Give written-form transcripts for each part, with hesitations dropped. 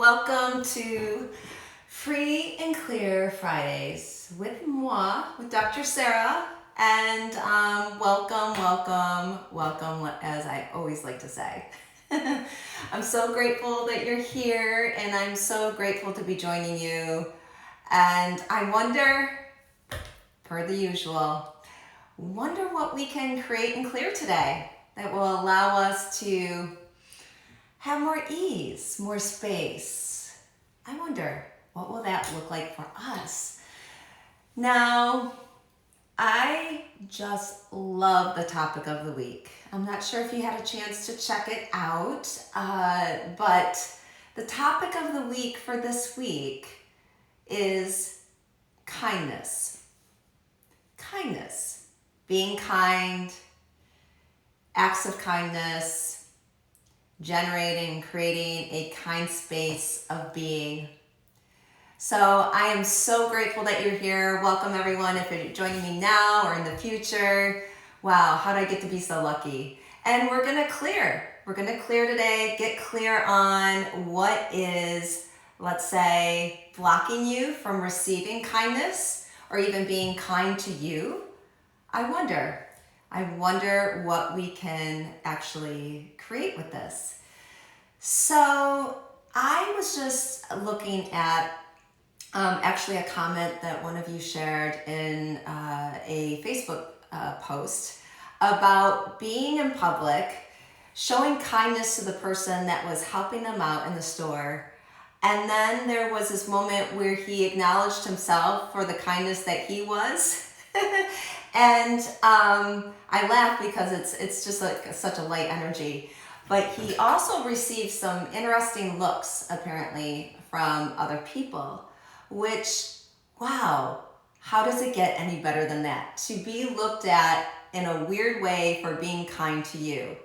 welcome to Free and Clear Fridays with moi, with Dr. Sarah. And welcome, as I always like to say. I'm so grateful that you're here, and I'm so grateful to be joining you. And I wonder, per the usual, wonder what we can create and clear today that will allow us to have more ease, more space. I wonder, what will that look like for us? Now, I just love the topic of the week. I'm not sure if you had a chance to check it out, but the topic of the week for this week is kindness. Kindness. Being kind, acts of kindness, generating, creating a kind space of being. So I am so grateful that you're here. Welcome everyone, if you're joining me now or in the future. Wow, how did I get to be so lucky? And we're gonna clear. We're gonna clear today, get clear on what is, let's say, blocking you from receiving kindness or even being kind to you. I wonder what we can actually create with this. So I was just looking at actually a comment that one of you shared in a Facebook post about being in public, showing kindness to the person that was helping them out in the store. And then there was this moment where he acknowledged himself for the kindness that he was. And I laugh because it's just like such a light energy. But he also received some interesting looks, apparently, from other people, which, wow, how does it get any better than that? To be looked at in a weird way for being kind to you.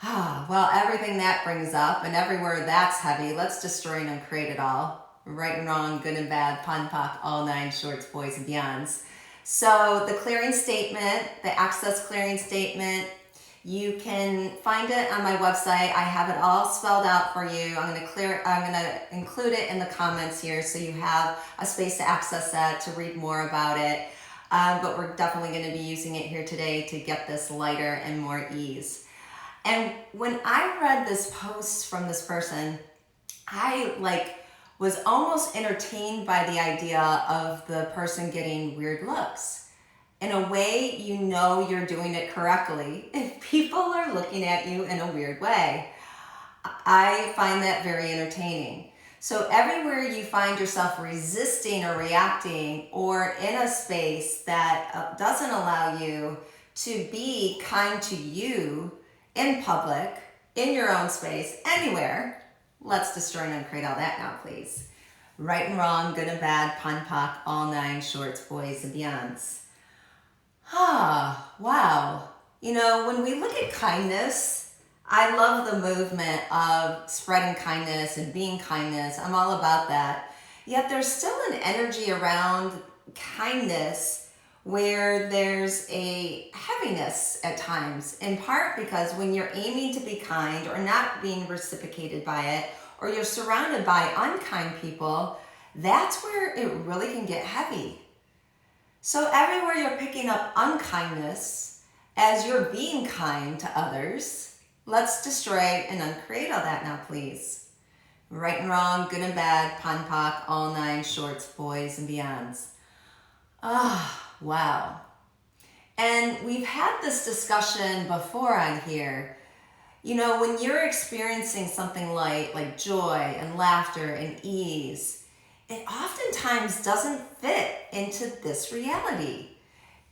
Well, everything that brings up and everywhere that's heavy, let's destroy and uncreate it all. Right and wrong, good and bad, pon poc, all nine shorts, boys and beyonds. So the clearing statement, the access clearing statement, you can find it on my website. I have it all spelled out for you. I'm gonna include it in the comments here so you have a space to access that, to read more about it. But we're definitely gonna be using it here today to get this lighter and more ease. And when I read this post from this person, I was almost entertained by the idea of the person getting weird looks. In a way, you know you're doing it correctly if people are looking at you in a weird way. I find that very entertaining. So everywhere you find yourself resisting or reacting or in a space that doesn't allow you to be kind to you in public, in your own space, anywhere, let's destroy and uncreate all that now, please. Right and wrong, good and bad, pon poc, all nine shorts, boys and beyonds. Wow. You know, when we look at kindness, I love the movement of spreading kindness and being kindness. I'm all about that. Yet there's still an energy around kindness where there's a heaviness at times, in part because when you're aiming to be kind or not being reciprocated by it, or you're surrounded by unkind people, that's where it really can get heavy. So everywhere you're picking up unkindness as you're being kind to others, let's destroy and uncreate all that now, please. Right and wrong, good and bad, pon poc, all nine shorts, boys and beyonds. Wow. And we've had this discussion before on here. You know, when you're experiencing something like joy and laughter and ease, it oftentimes doesn't fit into this reality.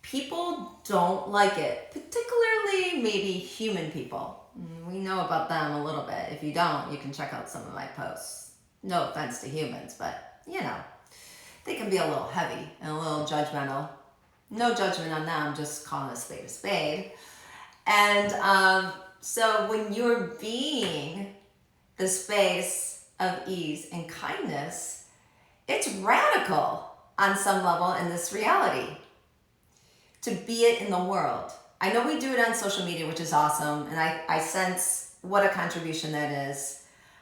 People don't like it, particularly maybe human people. We know about them a little bit. If you don't, you can check out some of my posts. No offense to humans, but you know, they can be a little heavy and a little judgmental. No judgment on them, just calling a spade a spade. And so when you're being the space of ease and kindness, it's radical on some level in this reality to be it in the world. I know we do it on social media, which is awesome, and I sense what a contribution that is.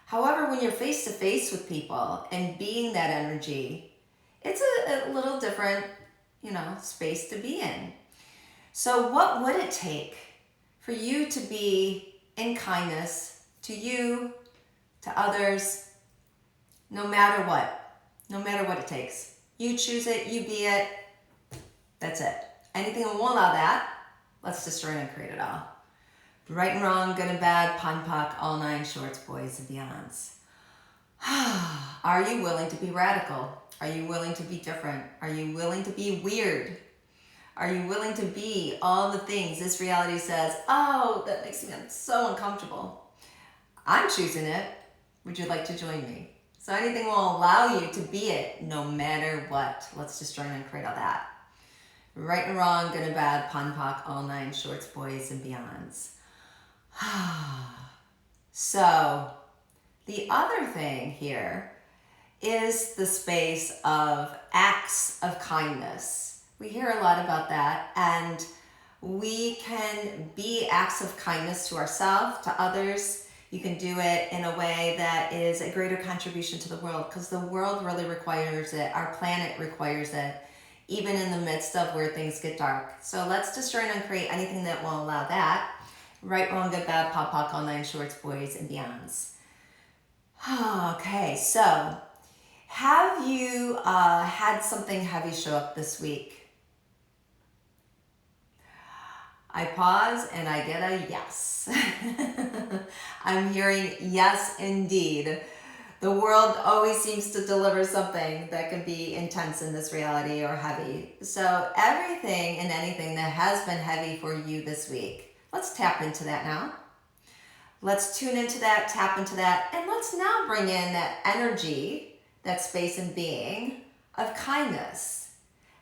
However, when you're face to face with people and being that energy, it's a little different, space to be in. So what would it take for you to be in kindness to you, to others, no matter what it takes? You choose it, you be it, that's it. Anything that won't allow that, let's destroy and create it all. Right and wrong, good and bad, pon poc, all nine shorts, boys and beyonds. Are you willing to be radical? Are you willing to be different? Are you willing to be weird? Are you willing to be all the things this reality says, oh, that makes me so uncomfortable? I'm choosing it. Would you like to join me? So anything will allow you to be it no matter what. Let's destroy and create all that. Right and wrong, good and bad, pon poc, all nine shorts, boys and beyonds. So the other thing here is the space of acts of kindness. We hear a lot about that, and we can be acts of kindness to ourselves, to others. You can do it in a way that is a greater contribution to the world, because the world really requires it. Our planet requires it, even in the midst of where things get dark. So let's destroy and uncreate anything that won't allow that. Right, wrong, good, bad, pon poc, all nine shorts, boys and beyonds. Okay, so have you had something heavy show up this week? I pause and I get a yes. I'm hearing yes, indeed. The world always seems to deliver something that can be intense in this reality or heavy. So everything and anything that has been heavy for you this week, let's tap into that now. Let's tune into that, tap into that, and let's now bring in that energy, that space and being of kindness.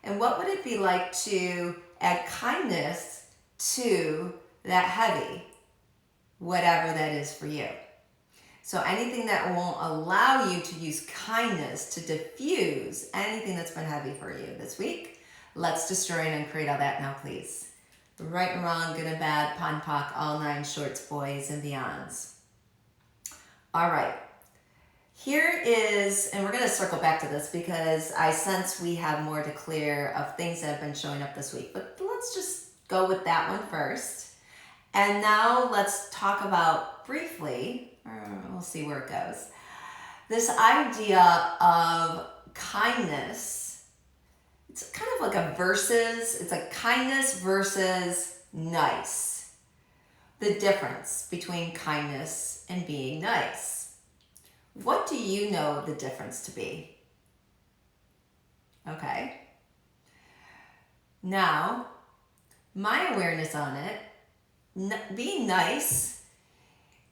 And what would it be like to add kindness to that heavy, whatever that is for you? So anything that won't allow you to use kindness to diffuse anything that's been heavy for you this week, let's destroy and uncreate all that now, please. Right and wrong, good and bad, pon poc, all nine shorts, boys and beyonds. All right. Here is, and we're going to circle back to this because I sense we have more to clear of things that have been showing up this week. But let's just go with that one first. And now let's talk about briefly, we'll see where it goes, this idea of kindness. It's kind of like a versus, it's a kindness versus nice. The difference between kindness and being nice. What do you know the difference to be? Okay. Now, my awareness on it, being nice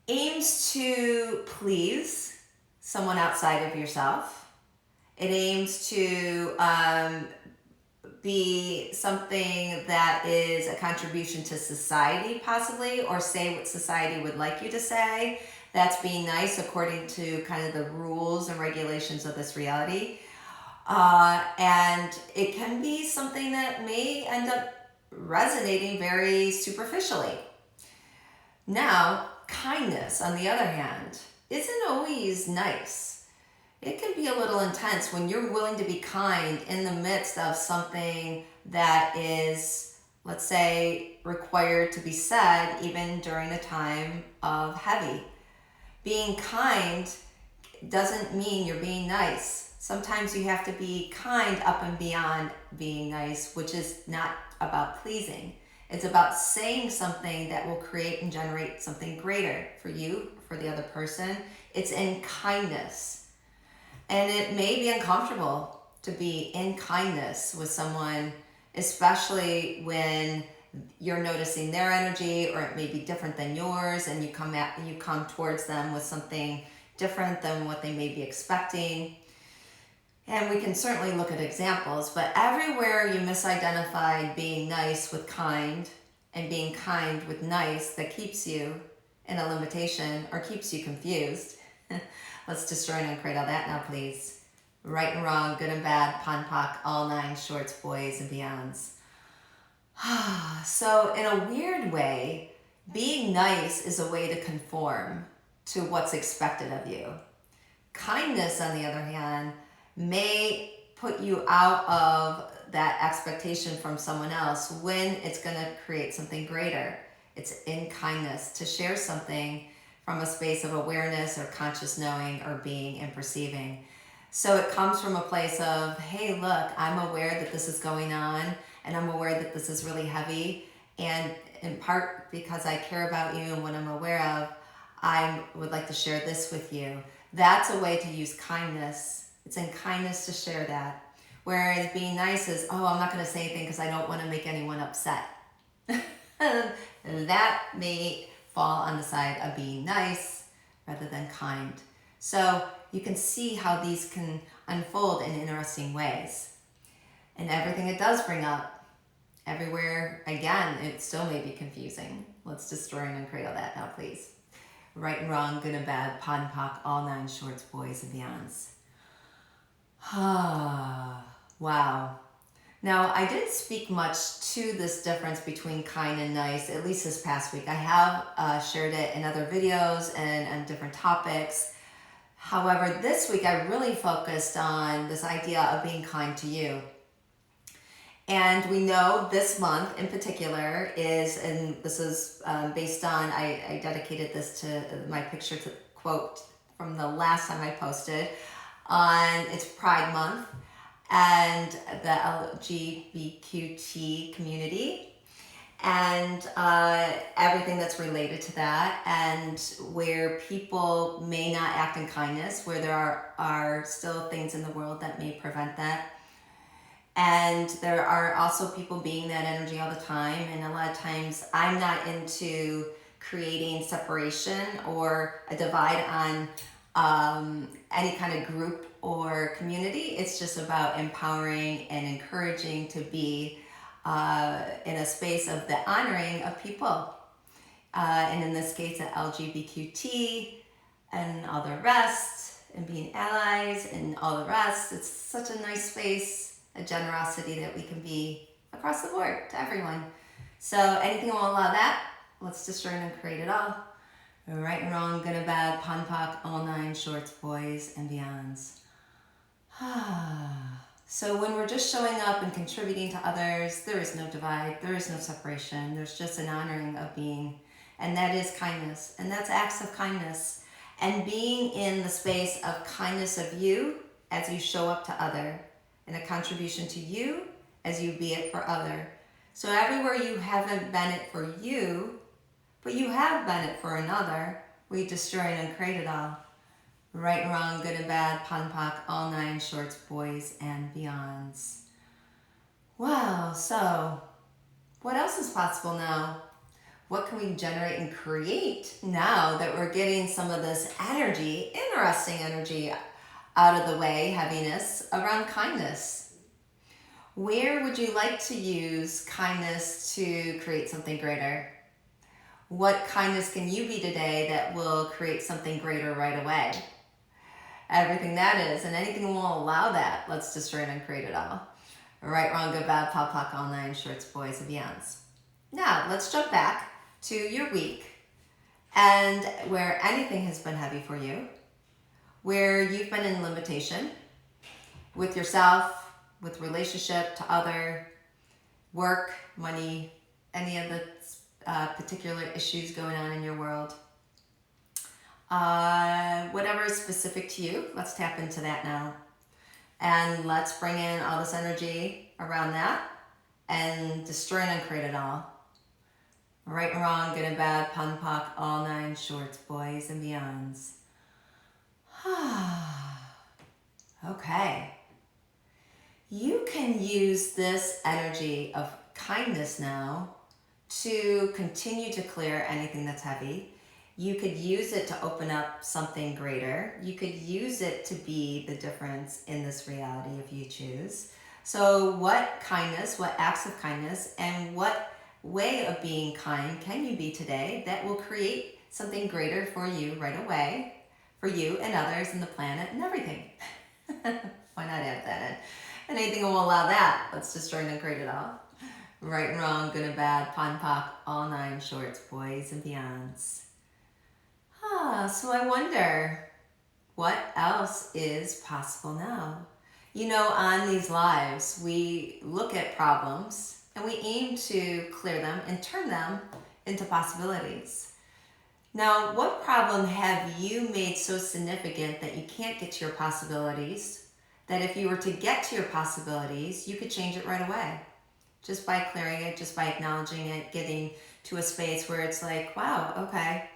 aims to please someone outside of yourself. It aims to be something that is a contribution to society possibly, or say what society would like you to say. That's being nice according to kind of the rules and regulations of this reality. And it can be something that may end up resonating very superficially. Now, kindness, on the other hand, isn't always nice. It can be a little intense when you're willing to be kind in the midst of something that is, let's say, required to be said even during a time of heavy. Being kind doesn't mean you're being nice. Sometimes you have to be kind up and beyond being nice, which is not about pleasing. It's about saying something that will create and generate something greater for you, for the other person. It's in kindness. And it may be uncomfortable to be in kindness with someone, especially when you're noticing their energy, or it may be different than yours, and you come towards them with something different than what they may be expecting. And we can certainly look at examples, but everywhere you misidentify being nice with kind and being kind with nice that keeps you in a limitation or keeps you confused. Let's destroy and uncreate all that now, please. Right and wrong, good and bad, pon poc, all nine shorts, boys and beyonds. So in a weird way, being nice is a way to conform. to what's expected of you. Kindness, on the other hand, may put you out of that expectation from someone else when it's going to create something greater. It's in kindness to share something from a space of awareness or conscious knowing or being and perceiving. So it comes from a place of, hey, look, I'm aware that this is going on, and I'm aware that this is really heavy, and in part because I care about you and what I'm aware of, I would like to share this with you. That's a way to use kindness. It's in kindness to share that. Whereas being nice is, oh, I'm not going to say anything because I don't want to make anyone upset. That may fall on the side of being nice rather than kind. So you can see how these can unfold in interesting ways. And everything it does bring up, everywhere, again, it still may be confusing. Let's destroy and uncradle that now, please. Right and wrong, good and bad, pod and pock, all nine shorts, boys and beyonds. Wow. Now, I didn't speak much to this difference between kind and nice, at least this past week. I have shared it in other videos and different topics. However, this week I really focused on this idea of being kind to you. And we know this month in particular is, and this is based on, I dedicated this to my picture to quote from the last time I posted on, it's Pride Month and the LGBTQ community and everything that's related to that, and where people may not act in kindness, where there are still things in the world that may prevent that. And there are also people being that energy all the time, and a lot of times I'm not into creating separation or a divide on any kind of group or community. It's just about empowering and encouraging to be in a space of the honoring of people. And in this case, the LGBTQ and all the rest, and being allies and all the rest. It's such a nice space, a generosity that we can be across the board to everyone. So anything that will allow that, let's destroy and create it all. Right and wrong, good and bad, pon pock, all nine shorts, boys and beyonds. So when we're just showing up and contributing to others, there is no divide, there is no separation, there's just an honoring of being. And that is kindness, and that's acts of kindness. And being in the space of kindness of you as you show up to other, and a contribution to you as you be it for other. So everywhere you haven't been it for you, but you have been it for another, we destroy and uncreate it all. Right and wrong, good and bad, pon pock, all nine shorts, boys and beyonds. Wow, so what else is possible now? What can we generate and create now that we're getting some of this energy, interesting energy, out of the way, heaviness, around kindness? Where would you like to use kindness to create something greater? What kindness can you be today that will create something greater right away? Everything that is, and anything will allow that, let's destroy and uncreate it all. Right, wrong, good, bad, pop, pock, all nine shorts, boys and beyonds. Now, let's jump back to your week, and where anything has been heavy for you, where you've been in limitation with yourself, with relationship to other, work, money, any of the particular issues going on in your world. Whatever is specific to you, let's tap into that now. And let's bring in all this energy around that and destroy and uncreate it all. Right and wrong, good and bad, pon pock, all nine shorts, boys and beyonds. Okay. You can use this energy of kindness now to continue to clear anything that's heavy. You could use it to open up something greater. You could use it to be the difference in this reality if you choose. So what kindness, what acts of kindness, and what way of being kind can you be today that will create something greater for you right away, for you and others and the planet and everything? Why not add that in? And anything that will allow that, let's destroy and uncreate it all. Right and wrong, good and bad, pon pock, all nine shorts, boys and beyonds. So I wonder what else is possible now. You know, on these lives, we look at problems and we aim to clear them and turn them into possibilities. Now, what problem have you made so significant that you can't get to your possibilities, that if you were to get to your possibilities, you could change it right away? Just by clearing it, just by acknowledging it, getting to a space where it's like, wow, okay,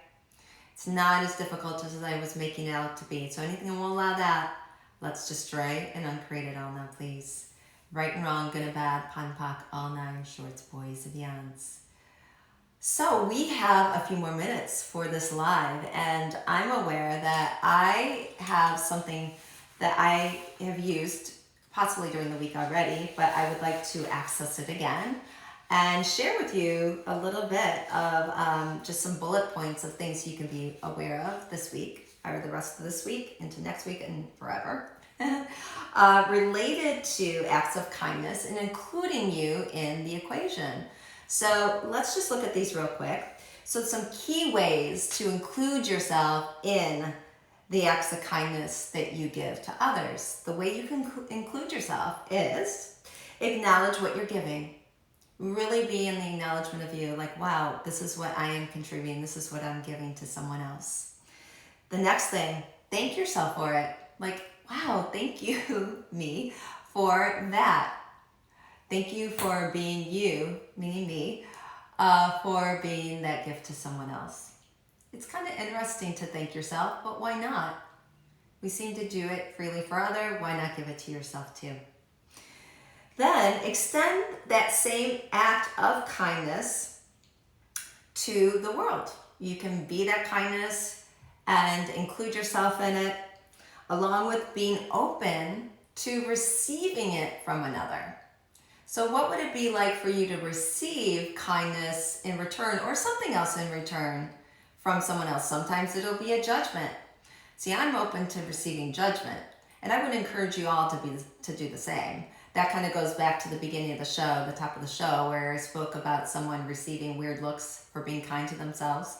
it's not as difficult as I was making it out to be. So anything that will allow that, let's destroy and uncreate it all now, please. Right and wrong, good and bad, pon pock, all nine shorts, boys and beyonds. So we have a few more minutes for this live, and I'm aware that I have something that I have used possibly during the week already, but I would like to access it again and share with you a little bit of just some bullet points of things you can be aware of this week, or the rest of this week, into next week, and forever, related to acts of kindness and including you in the equation. So let's just look at these real quick. So some key ways to include yourself in the acts of kindness that you give to others. The way you can include yourself is acknowledge what you're giving. Really be in the acknowledgement of you, like, wow, this is what I am contributing. This is what I'm giving to someone else. The next thing, thank yourself for it. Like, wow, thank you, me, for that. Thank you for being you, meaning me, for being that gift to someone else. It's kind of interesting to thank yourself, but why not? We seem to do it freely for others. Why not give it to yourself too? Then extend that same act of kindness to the world. You can be that kindness and include yourself in it, along with being open to receiving it from another. So what would it be like for you to receive kindness in return, or something else in return from someone else? Sometimes it'll be a judgment. See, I'm open to receiving judgment, and I would encourage you all to do the same. That kind of goes back to the beginning of the show, the top of the show, where I spoke about someone receiving weird looks for being kind to themselves.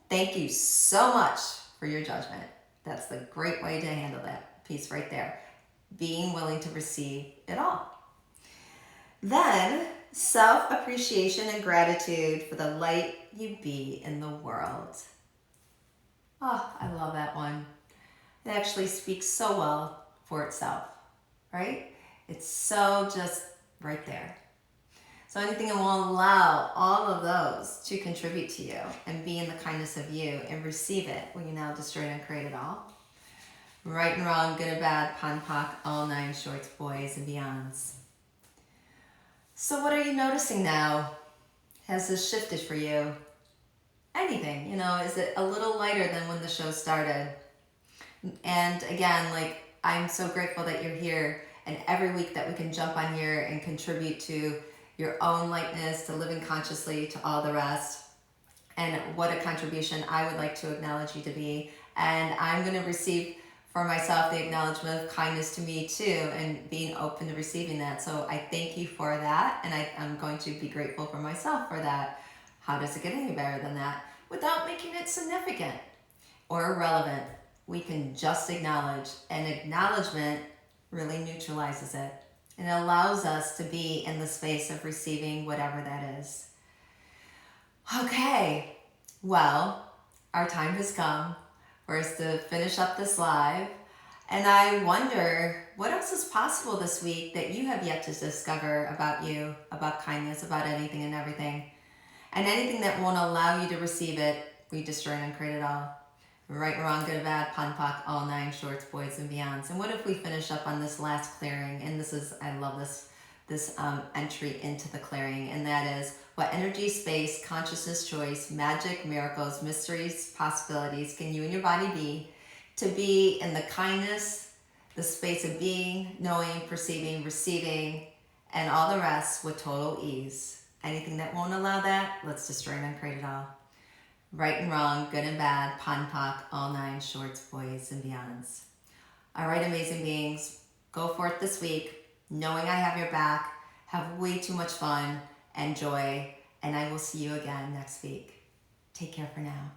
Thank you so much for your judgment. That's the great way to handle that piece right there. Being willing to receive it all. Then, self-appreciation and gratitude for the light you be in the world. Oh, I love that one. It actually speaks so well for itself, right? It's so just right there. So anything that will allow all of those to contribute to you and be in the kindness of you and receive it, will you now destroy and create it all? Right and wrong, good and bad, pon pock, all nine shorts, boys and beyonds. So what are you noticing now? Has this shifted for you? Anything, is it a little lighter than when the show started? And again, like, I'm so grateful that you're here, and every week that we can jump on here and contribute to your own lightness, to living consciously, to all the rest. And what a contribution I would like to acknowledge you to be. And I'm going to receive for myself the acknowledgement of kindness to me too, and being open to receiving that. So I thank you for that, and I'm going to be grateful for myself for that. How does it get any better than that? Without making it significant or irrelevant. We can just acknowledge, and acknowledgement really neutralizes it. And it allows us to be in the space of receiving whatever that is. Okay, well, our time has come for us to finish up this live. And I wonder what else is possible this week that you have yet to discover about you, about kindness, about anything and everything. And anything that won't allow you to receive it, we destroy and uncreate it all. Right and wrong, good and bad, pon pock, all nine shorts, boys and beyonds. And what if we finish up on this last clearing? And this is, I love this entry into the clearing, and that is what energy, space, consciousness, choice, magic, miracles, mysteries, possibilities can you and your body be to be in the kindness, the space of being, knowing, perceiving, receiving, and all the rest with total ease. Anything that won't allow that, let's destroy and uncreate it all. Right and wrong, good and bad, pon pock, all nine shorts, boys and beyonds. All right, amazing beings, go forth this week, knowing I have your back. Have way too much fun and joy, and I will see you again next week. Take care for now.